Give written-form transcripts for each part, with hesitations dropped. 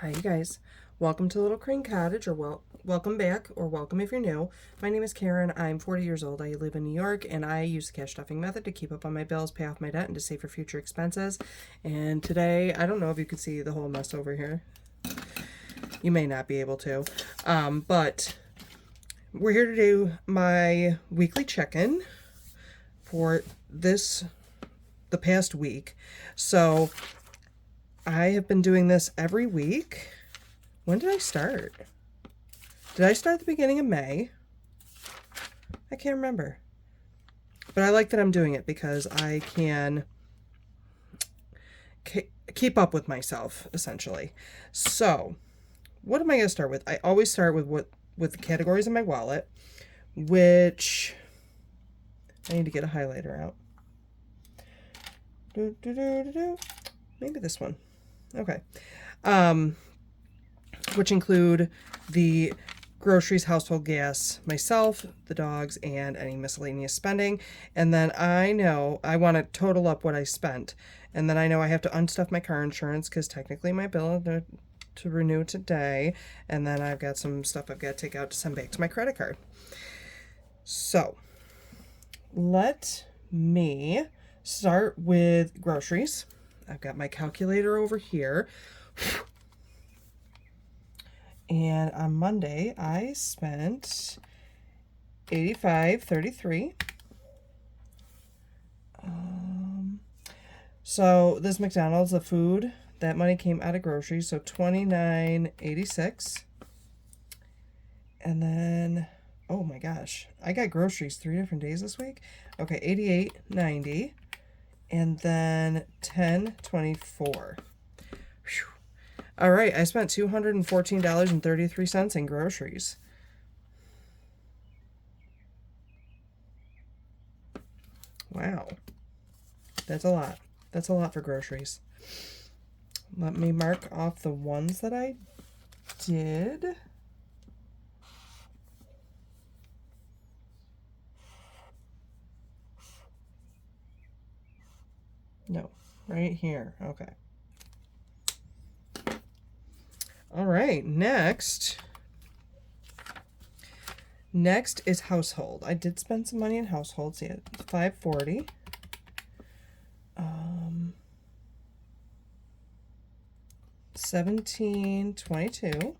Hi, you guys. Welcome to Little Crane Cottage, or welcome back, or welcome if you're new. My name is Karen. I'm 40 years old. I live in New York, and I use the cash stuffing method to keep up on my bills, pay off my debt, and to save for future expenses. And today, I don't know if you could see the whole mess over here. You may not be able to, but we're here to do my weekly check-in for the past week. So I have been doing this every week. When did I start? Did I start at the beginning of May? I can't remember. But I like that I'm doing it because I can keep up with myself, essentially. So, what am I going to start with? I always start with the categories in my wallet, which I need to get a highlighter out. Maybe this one. Okay. Which include the groceries, household gas, myself, the dogs, and any miscellaneous spending. And then I know I want to total up what I spent. And then I know I have to unstuff my car insurance because technically my bill to renew today. And then I've got some stuff I've got to take out to send back to my credit card. So let me start with groceries. I've got my calculator over here. And on Monday, I spent $85.33. So this McDonald's, the food, that money came out of groceries, so $29.86. And then, oh my gosh, I got groceries 3 different days this week. Okay, $88.90. And then $10.24. All right, I spent $214.33 in groceries. Wow. That's a lot. That's a lot for groceries. Let me mark off the ones that I did. No, right here. Okay. All right, next is household. I did spend some money in household. See, it's $5.40. $17.22.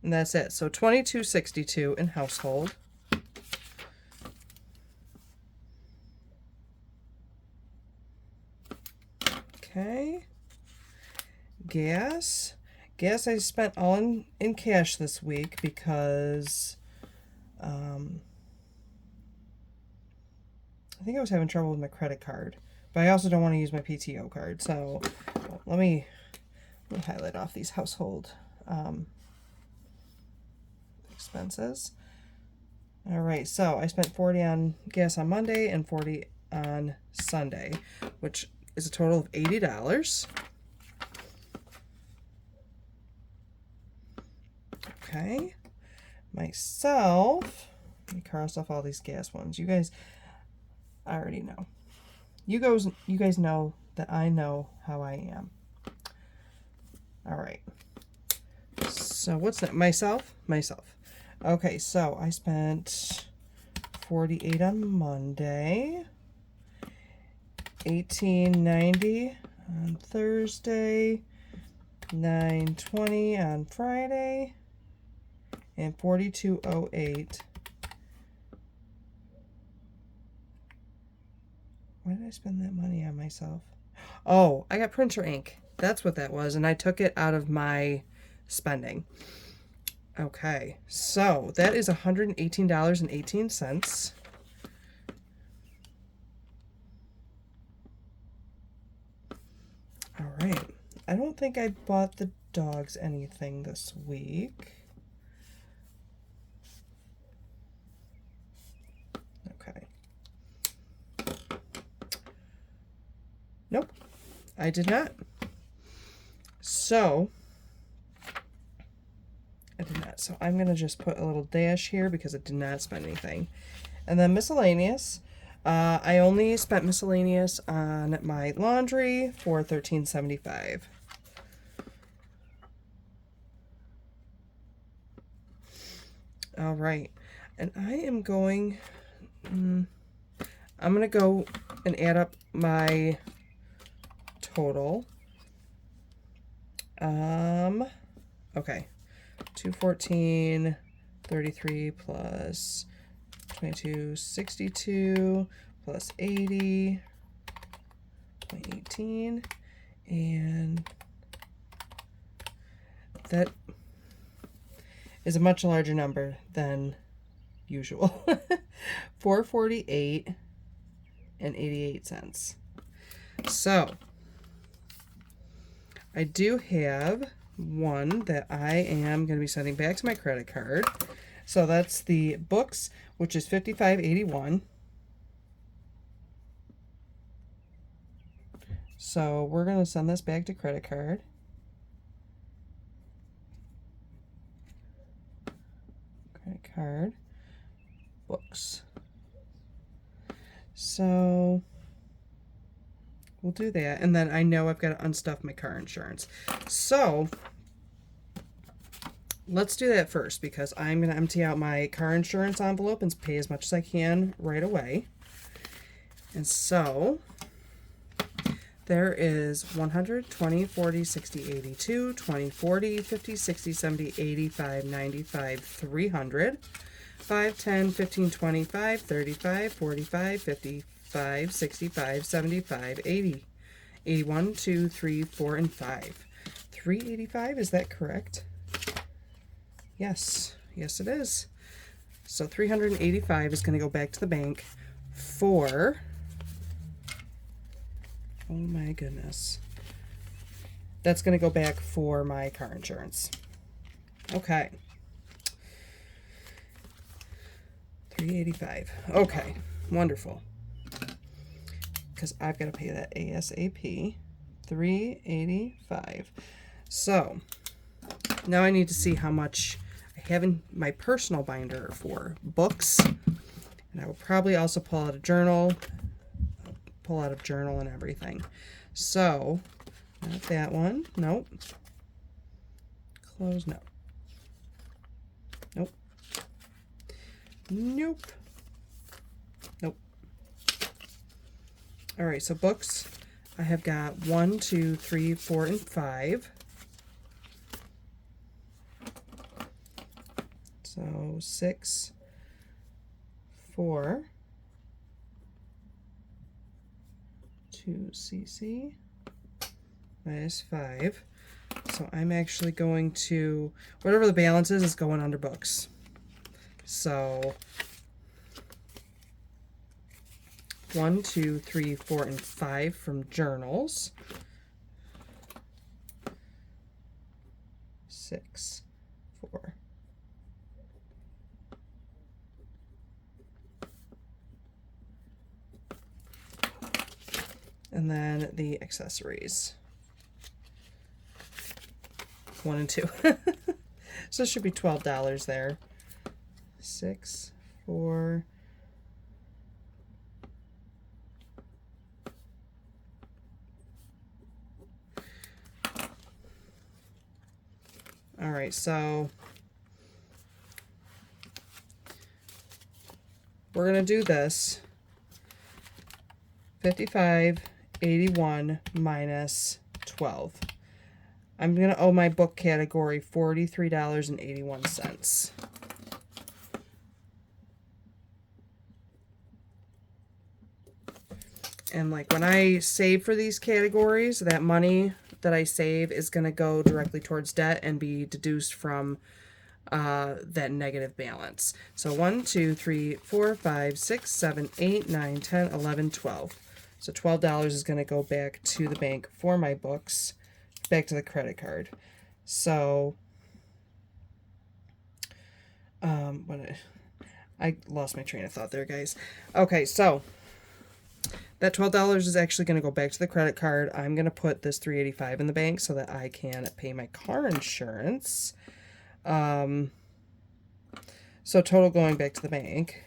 And that's it. So $22.62 in household. Okay. Gas I spent all in cash this week because I think I was having trouble with my credit card, but I also don't want to use my PTO card. So let me highlight off these household expenses. All right, so I spent $40 on gas on Monday and $40 on Sunday, which is a total of $80. Okay, myself, let me cross off all these gas ones. You guys, I already know. You guys know that I know how I am. All right. So what's that? Myself. Okay, so I spent $48 on Monday, $18.90 on Thursday, $9.20 on Friday, and $42.08. Why did I spend that money on myself? Oh, I got printer ink. That's what that was, and I took it out of my spending. Okay, so that is $118.18. All right. I don't think I bought the dogs anything this week. Okay. Nope, I did not. So I'm going to just put a little dash here because I did not spend anything. And then miscellaneous. I only spent miscellaneous on my laundry for $13.75. All right. And I am going, I'm going to go and add up my total. Okay. 214.33 plus 22.62 plus 80.18, and that is a much larger number than usual. 448 and 88 cents. So I do have one that I am going to be sending back to my credit card. So that's the books, which is $55.81. So we're going to send this back to credit card. Credit card, books. So we'll do that. And then I know I've got to unstuff my car insurance. So let's do that first, because I'm going to empty out my car insurance envelope and pay as much as I can right away. And so there is 100, 20, 40, 60, 82, 20, 40, 50, 60, 70, 85, 95, 300, 5, 10, 15, 25, 35, 45, 55, 65, 75, 80, 81, 2, 3, 4, and 5. 385, is that correct? Yes, yes it is. So 385 is going to go back to the bank for, oh my goodness, that's going to go back for my car insurance. Okay. 385. Okay, wonderful. Because I've got to pay that ASAP. 385. So now I need to see how much I have in my personal binder for books. And I will probably also pull out a journal. Pull out a journal and everything. So, not that one. Nope. Close. No. Nope. Nope. Nope. All right, so books. I have got 1, 2, 3, 4, and 5. So 6, 4, 2cc minus 5. So I'm actually going to, whatever the balance is going under books. So 1, 2, 3, 4, and 5 from journals. 6, 4. And then the accessories. 1 and 2. So it should be $12 there. 6, 4. All right, so we're going to do this. 55.81 minus 12. I'm going to owe my book category $43.81. And like when I save for these categories, that money that I save is going to go directly towards debt and be deduced from that negative balance. So 1, 2, 3, 4, 5, 6, 7, 8, 9, 10, 11, 12. So $12 is going to go back to the bank for my books, back to the credit card. So, I lost my train of thought there, guys. Okay, so that $12 is actually going to go back to the credit card. I'm going to put this $385 in the bank so that I can pay my car insurance. So total going back to the bank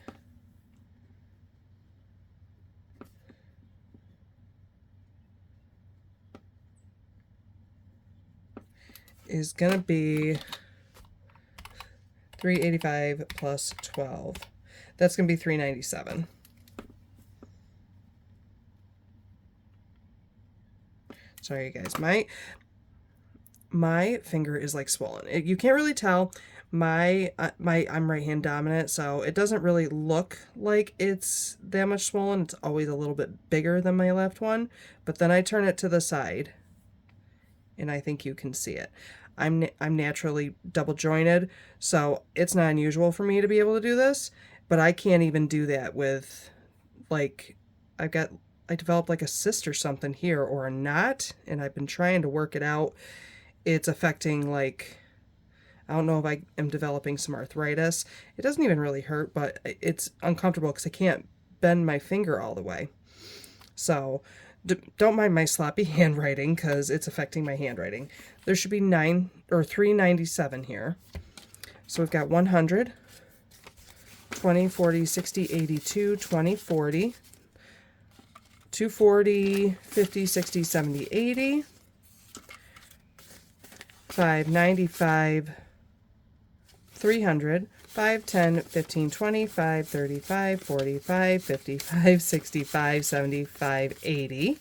is going to be 385 plus 12. That's going to be 397. Sorry, you guys. My finger is like swollen. You can't really tell. I'm right hand dominant, so it doesn't really look like it's that much swollen. It's always a little bit bigger than my left one, but then I turn it to the side, and I think you can see it. I'm naturally double jointed, so it's not unusual for me to be able to do this, but I can't even do that with, like, I developed like a cyst or something here, or a knot, and I've been trying to work it out. It's affecting, like, I don't know if I am developing some arthritis. It doesn't even really hurt, but it's uncomfortable because I can't bend my finger all the way. So don't mind my sloppy handwriting because it's affecting my handwriting. There should be 397 here. So we've got 100, 20, 40, 60, 82, 20, 40, 240, 50, 60, 70, 80, 595, 300, 5, 10, 15, 25, 35, 45, 55, 65, 75, 80,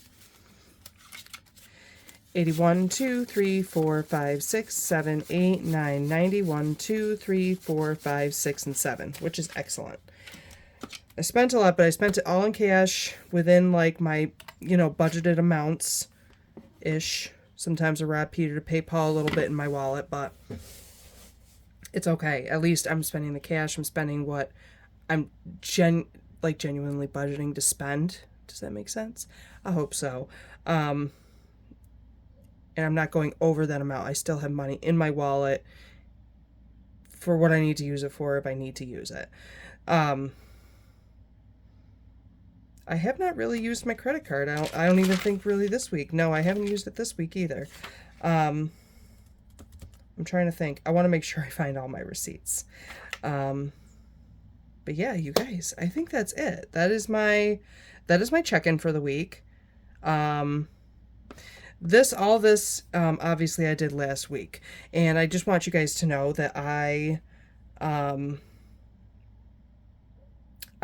81, 2, 3, 4, 5, 6, 7, 8, 9, 90, 1, 2, 3, 4, 5, 6, and 7, which is excellent. I spent a lot, but I spent it all in cash within, like, my, budgeted amounts-ish. Sometimes I rob Peter to pay Paul a little bit in my wallet, but it's okay. At least I'm spending the cash. I'm spending what I'm genuinely budgeting to spend. Does that make sense? I hope so. And I'm not going over that amount. I still have money in my wallet for what I need to use it for if I need to use it. I have not really used my credit card. I don't even think really this week. No, I haven't used it this week either. I'm trying to think. I want to make sure I find all my receipts. But yeah, you guys, I think that's it. That is my check-in for the week. All this, obviously I did last week. And I just want you guys to know that I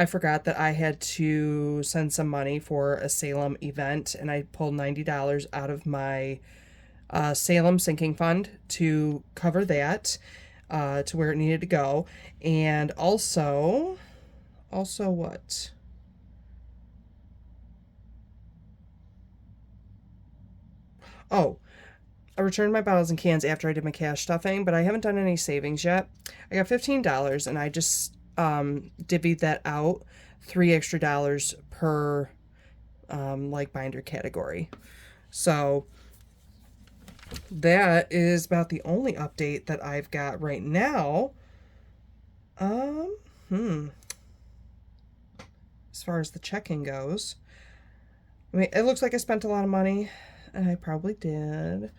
forgot that I had to send some money for a Salem event, and I pulled $90 out of my Salem sinking fund to cover that, to where it needed to go. And also what? Oh, I returned my bottles and cans after I did my cash stuffing, but I haven't done any savings yet. I got $15, and I just divvied that out, $3 extra per like binder category. So that is about the only update that I've got right now. As far as the checking goes, I mean, it looks like I spent a lot of money, and I probably did,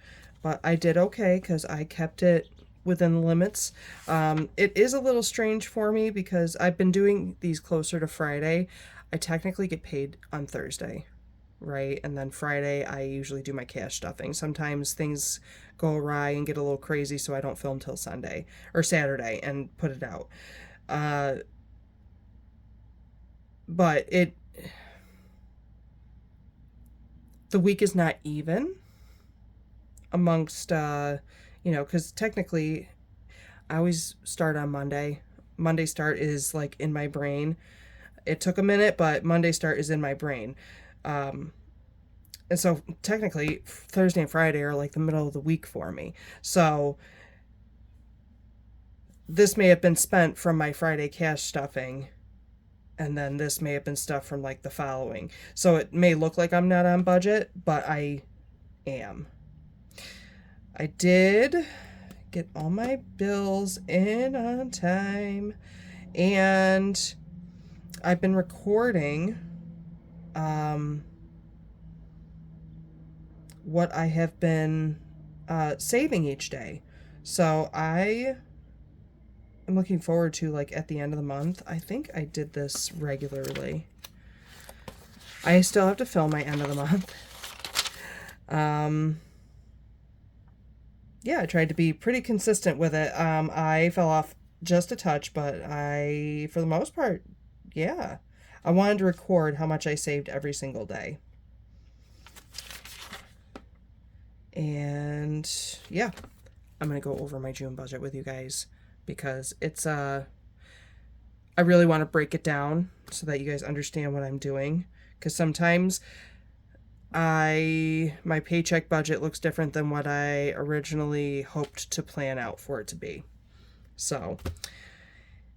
but I did okay because I kept it within the limits. It is a little strange for me because I've been doing these closer to Friday. I technically get paid on Thursday, right? And then Friday I usually do my cash stuffing. Sometimes things go awry and get a little crazy, so I don't film till Sunday or Saturday and put it out. But the week is not even amongst because technically I always start on Monday. Monday start is like in my brain. It took a minute, but Monday start is in my brain. And so technically Thursday and Friday are like the middle of the week for me. So this may have been spent from my Friday cash stuffing, and then this may have been stuff from like the following. So it may look like I'm not on budget, but I am. I did get all my bills in on time, and I've been recording what I have been saving each day. So I am looking forward to, like, at the end of the month. I think I did this regularly. I still have to film my end of the month. Yeah, I tried to be pretty consistent with it. I fell off just a touch, but for the most part, yeah. I wanted to record how much I saved every single day. And yeah, I'm going to go over my June budget with you guys because I really want to break it down so that you guys understand what I'm doing, because sometimes my paycheck budget looks different than what I originally hoped to plan out for it to be. So,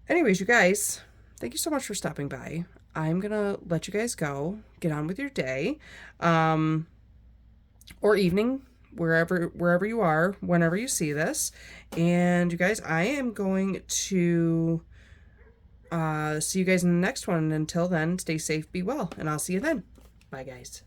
anyways, you guys, thank you so much for stopping by. I'm gonna let you guys go, get on with your day, or evening, wherever you are, whenever you see this. And you guys, I am going to see you guys in the next one. Until then, stay safe, be well, and I'll see you then. Bye, guys.